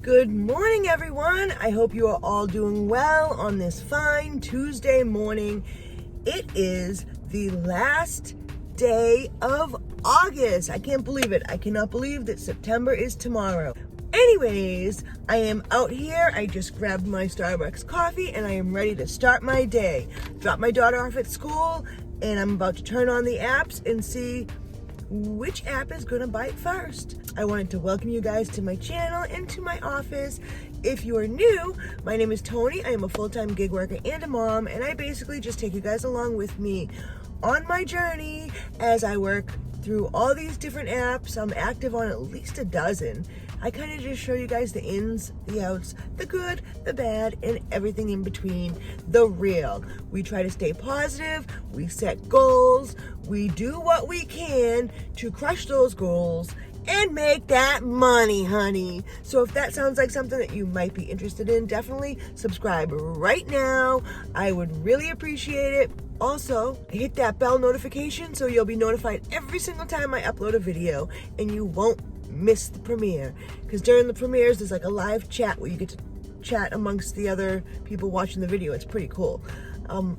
Good morning, everyone. I hope you are all doing well on this fine Tuesday morning. It is the last day of August. I can't believe it. I cannot believe that September is tomorrow. Anyways, I am out here. I just grabbed my Starbucks coffee and I am ready to start my day. Drop my daughter off at school and I'm about to turn on the apps and see which app is gonna bite first. I wanted to welcome you guys to my channel and to my office. If you are new, my name is Toni. I am a full-time gig worker and a mom, and I basically just take you guys along with me on my journey as I work through all these different apps. I'm active on at least a dozen. I kind of just show you guys the ins, the outs, the good, the bad, and everything in between, the real. We try to stay positive, we set goals, we do what we can to crush those goals and make that money, honey. So if that sounds like something that you might be interested in, definitely subscribe right now. I would really appreciate it. Also, hit that bell notification so you'll be notified every single time I upload a video and you won't miss the premiere. Because during the premieres, there's like a live chat where you get to chat amongst the other people watching the video. It's pretty cool.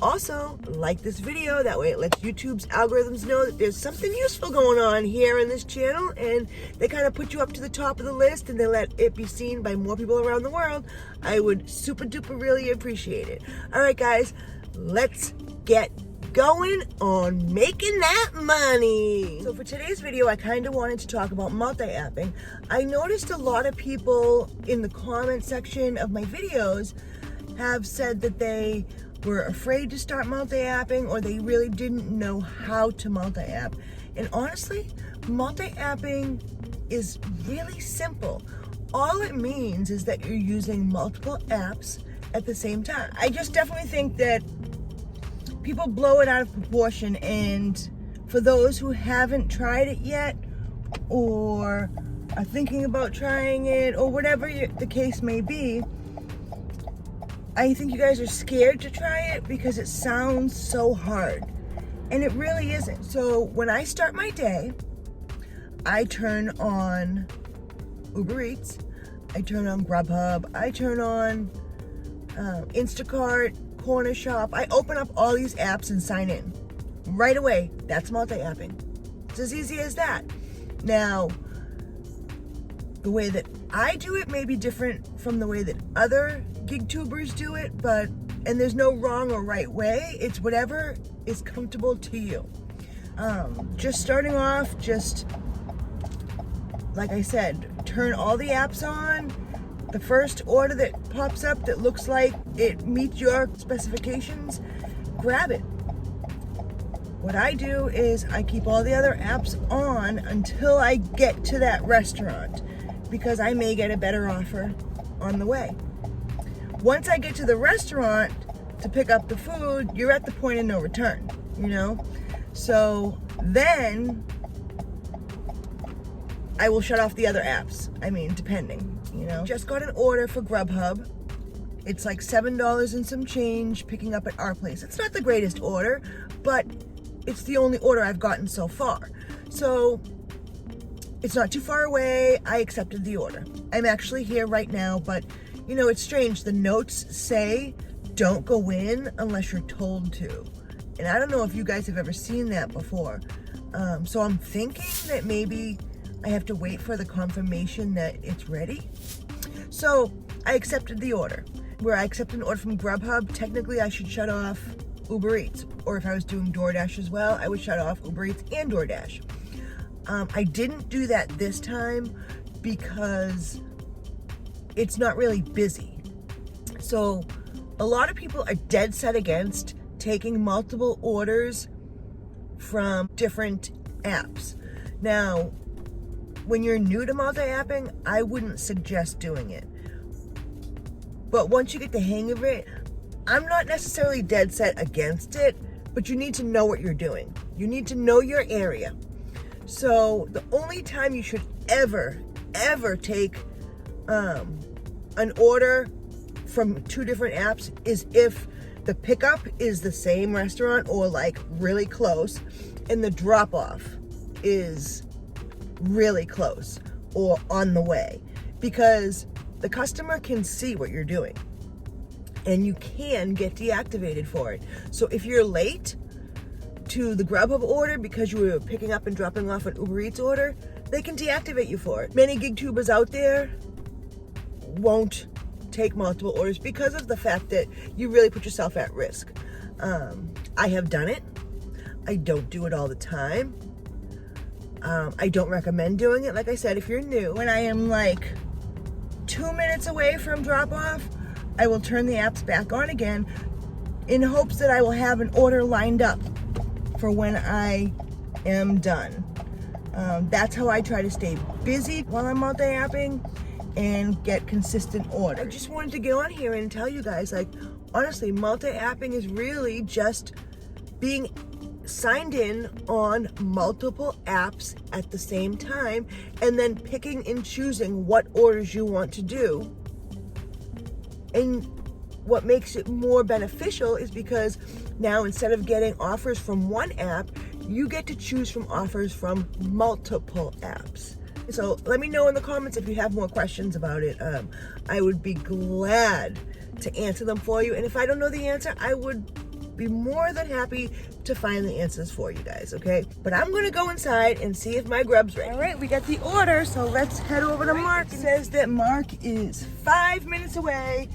Also, like this video, that way it lets YouTube's algorithms know that there's something useful going on here in this channel, and they kind of put you up to the top of the list and they let it be seen by more people around the world. I would super duper really appreciate it. All right, guys, let's get going on making that money. So for today's video, I kind of wanted to talk about multi-apping. I noticed a lot of people in the comment section of my videos have said that they were afraid to start multi-apping or they really didn't know how to multi-app. And honestly, multi-apping is really simple. All it means is that you're using multiple apps at the same time. I just definitely think that people blow it out of proportion, and for those who haven't tried it yet or are thinking about trying it or whatever the case may be, I think you guys are scared to try it because it sounds so hard, and it really isn't. So when I start my day, I turn on Ubereats, I turn on Grubhub, I turn on Instacart, CORNERSHOP. I open up all these apps and sign in right away. That's multi-apping. It's as easy as that. Now, the way that I do it may be different from the way that other gig tubers do it, and there's no wrong or right way. It's whatever is comfortable to you. Just starting off, just like I said, turn all the apps on. The first order that pops up that looks like it meets your specifications, grab it. What I do is I keep all the other apps on until I get to that restaurant, because I may get a better offer on the way. Once I get to the restaurant to pick up the food, you're at the point of no return, you know? So then I will shut off the other apps. I mean, depending, you know. Just got an order for Grubhub. It's like $7 and some change picking up at our place. It's not the greatest order, but it's the only order I've gotten so far. So it's not too far away. I accepted the order. I'm actually here right now, but you know, it's strange. The notes say don't go in unless you're told to. And I don't know if you guys have ever seen that before. So I'm thinking that maybe I have to wait for the confirmation that it's ready. So I accepted the order. Where I accept an order from Grubhub, technically I should shut off Uber Eats. Or if I was doing DoorDash as well, I would shut off Uber Eats and DoorDash. I didn't do that this time because it's not really busy. So a lot of people are dead set against taking multiple orders from different apps. Now, when you're new to multi-apping, I wouldn't suggest doing it. But once you get the hang of it, I'm not necessarily dead set against it, but you need to know what you're doing. You need to know your area. So the only time you should ever take an order from two different apps is if the pickup is the same restaurant or like really close, and the drop-off is really close or on the way. Because the customer can see what you're doing and you can get deactivated for it. So if you're late to the Grubhub order because you were picking up and dropping off an Ubereats order, they can deactivate you for it. Many gig tubers out there won't take multiple orders because of the fact that you really put yourself at risk. I have done it. I don't do it all the time. I don't recommend doing it. Like I said, if you're new, when I am like 2 minutes away from drop off, I will turn the apps back on again in hopes that I will have an order lined up for when I am done. That's how I try to stay busy while I'm multi-apping and get consistent orders. I just wanted to get on here and tell you guys, like, honestly, multi-apping is really just being signed in on multiple apps at the same time and then picking and choosing what orders you want to do. And what makes it more beneficial is because now instead of getting offers from one app, you get to choose from offers from multiple apps. So let me know in the comments if you have more questions about it. I would be glad to answer them for you. And if I don't know the answer, I would be more than happy to find the answers for you guys, okay? But I'm gonna go inside and see if my grub's ready. All right, we got the order, so let's head over to Mark. It says that Mark is 5 minutes away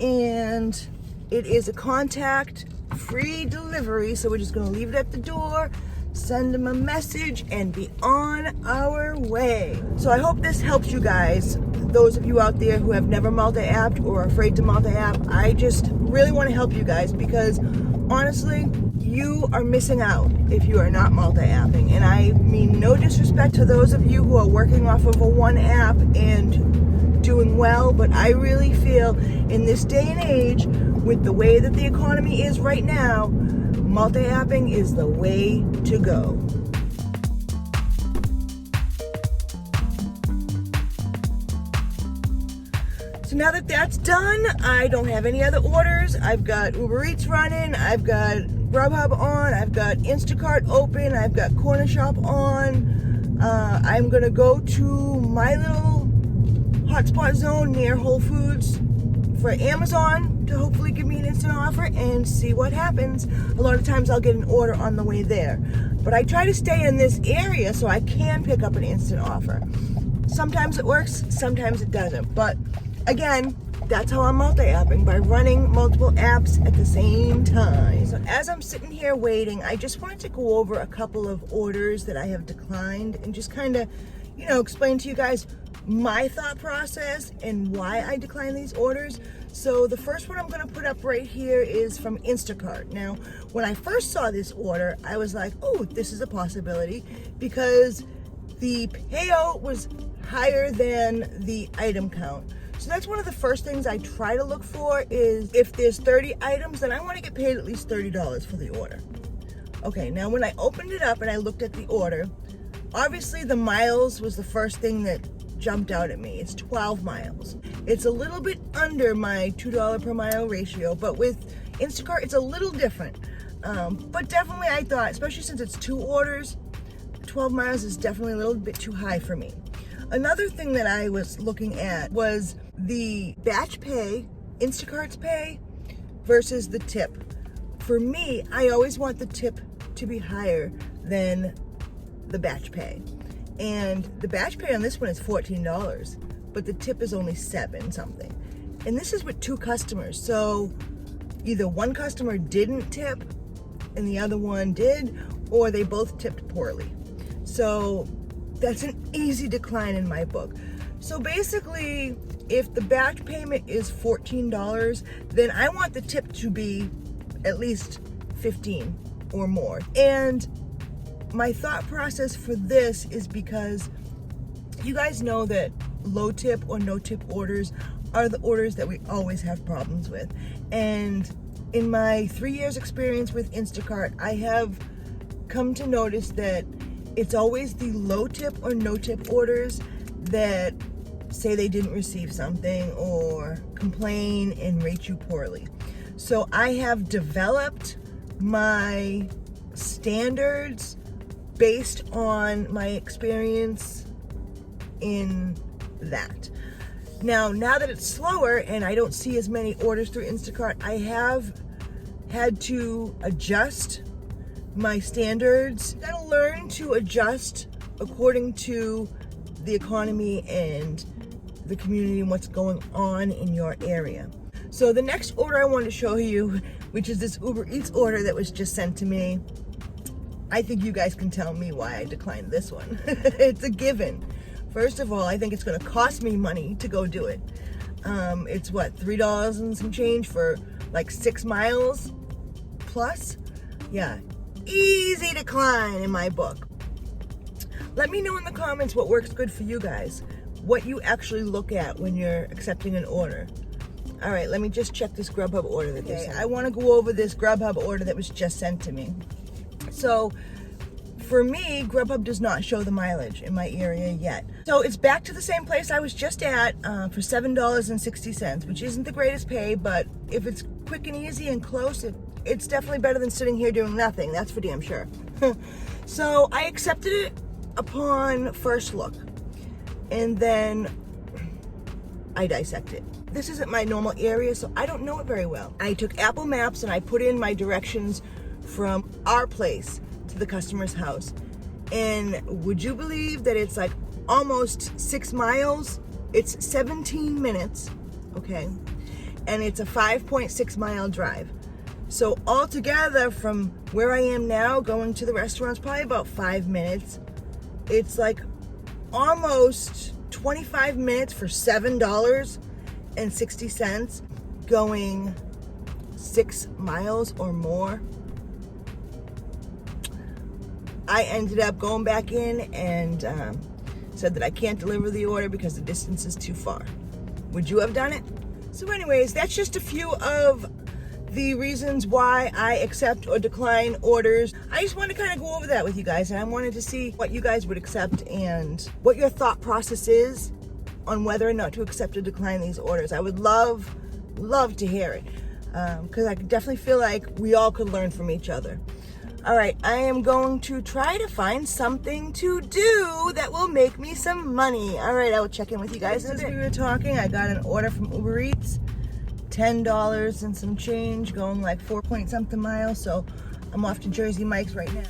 and it is a contact-free delivery, so we're just gonna leave it at the door, send them a message, and be on our way. So I hope this helps you guys, those of you out there who have never multi-apped or are afraid to multi-app. I just really want to help you guys because honestly, you are missing out if you are not multi-apping. And I mean no disrespect to those of you who are working off of a one app and doing well, but I really feel in this day and age, with the way that the economy is right now, multi-apping is the way to go. So now that that's done, I don't have any other orders. I've got Uber Eats running, I've got Grubhub on, I've got Instacart open, I've got CORNERSHOP on. I'm gonna go to my little hotspot zone near Whole Foods for Amazon to hopefully give me an instant offer and see what happens. A lot of times I'll get an order on the way there. But I try to stay in this area so I can pick up an instant offer. Sometimes it works, sometimes it doesn't. But again, that's how I'm multi-apping, by running multiple apps at the same time. So as I'm sitting here waiting, I just wanted to go over a couple of orders that I have declined and just kind of, you know, explain to you guys my thought process and why I decline these orders. So the first one I'm going to put up right here is from Instacart. Now, when I first saw this order, I was like, oh, this is a possibility because the payout was higher than the item count. So that's one of the first things I try to look for is if there's 30 items, then I want to get paid at least $30 for the order. Okay, now when I opened it up and I looked at the order, obviously the miles was the first thing that jumped out at me. It's 12 miles. It's a little bit under my $2 per mile ratio, but with Instacart, it's a little different. But definitely I thought, especially since it's 2 orders, 12 miles is definitely a little bit too high for me. Another thing that I was looking at was the batch pay, Instacart's pay versus the tip. For me, I always want the tip to be higher than the batch pay. And the batch pay on this one is $14, but the tip is only $7 something. And this is with 2 customers. So either one customer didn't tip and the other one did, or they both tipped poorly. So that's an easy decline in my book. So basically, if the batch payment is $14, then I want the tip to be at least $15 or more. And my thought process for this is because you guys know that low tip or no tip orders are the orders that we always have problems with. And in my 3 years experience with Instacart, I have come to notice that it's always the low tip or no tip orders that say they didn't receive something or complain and rate you poorly. So I have developed my standards based on my experience in that. Now that it's slower and I don't see as many orders through Instacart, I have had to adjust my standards. I gotta learn to adjust according to the economy and the community and what's going on in your area. So the next order I wanted to show you, which is this Ubereats order that was just sent to me. I think you guys can tell me why I declined this one. It's a given. First of all, I think it's gonna cost me money to go do it. It's what, $3 and some change for like 6 miles plus? Yeah, easy decline in my book. Let me know in the comments what works good for you guys, what you actually look at when you're accepting an order. All right, let me just check this Grubhub order that they sent. I wanna go over this Grubhub order that was just sent to me. So for me, Grubhub does not show the mileage in my area yet. So it's back to the same place I was just at for $7.60, which isn't the greatest pay, but if it's quick and easy and close, it's definitely better than sitting here doing nothing. That's for damn sure. So I accepted it upon first look, and then I dissect it. This isn't my normal area, so I don't know it very well. I took Apple Maps and I put in my directions from our place to the customer's house. And would you believe that it's like almost 6 miles? It's 17 minutes, okay? And it's a 5.6 mile drive. So altogether from where I am now going to the restaurant's probably about 5 minutes. It's like almost 25 minutes for $7.60 going 6 miles or more. I ended up going back in and said that I can't deliver the order because the distance is too far. Would you have done it? So anyways, that's just a few of the reasons why I accept or decline orders. I just wanted to kind of go over that with you guys, and I wanted to see what you guys would accept and what your thought process is on whether or not to accept or decline these orders. I would love to hear it, because I definitely feel like we all could learn from each other. All right, I am going to try to find something to do that will make me some money. All right, I will check in with you guys in a bit. As we were talking, I got an order from Ubereats, $10 and some change, going like 4-point-something miles. So I'm off to Jersey Mike's right now.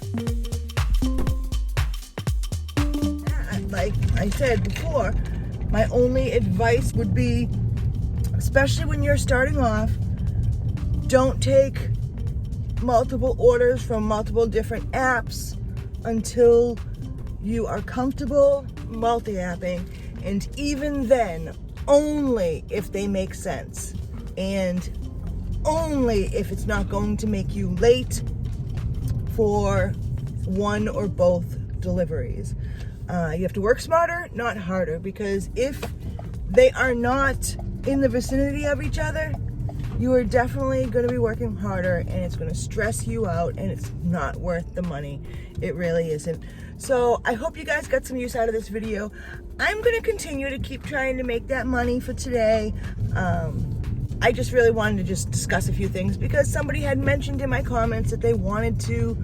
Like I said before, my only advice would be, especially when you're starting off, don't take multiple orders from multiple different apps until you are comfortable multi-apping, and even then, only if they make sense, and only if it's not going to make you late for one or both deliveries. You have to work smarter, not harder, because if they are not in the vicinity of each other, you are definitely going to be working harder, and it's going to stress you out, and it's not worth the money. It really isn't. So I hope you guys got some use out of this video. I'm going to continue to keep trying to make that money for today. I just really wanted to just discuss a few things because somebody had mentioned in my comments that they wanted to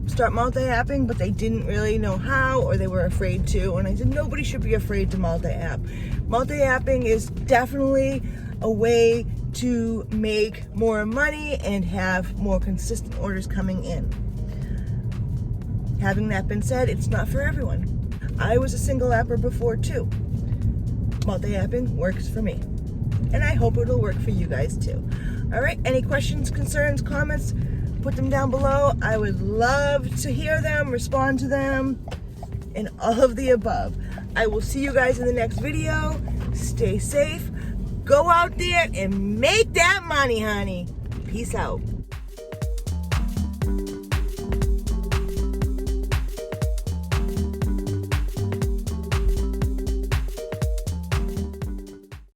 start multi-apping, but they didn't really know how, or they were afraid to. And I said, nobody should be afraid to multi-app. Multi-apping is definitely a way to make more money and have more consistent orders coming in. Having that been said, it's not for everyone. I was a single apper before too. Multi-apping works for me, and I hope it'll work for you guys too. All right, any questions, concerns, comments, put them down below. I would love to hear them, respond to them, and all of the above. I will see you guys in the next video. Stay safe. Go out there and make that money, honey. Peace out.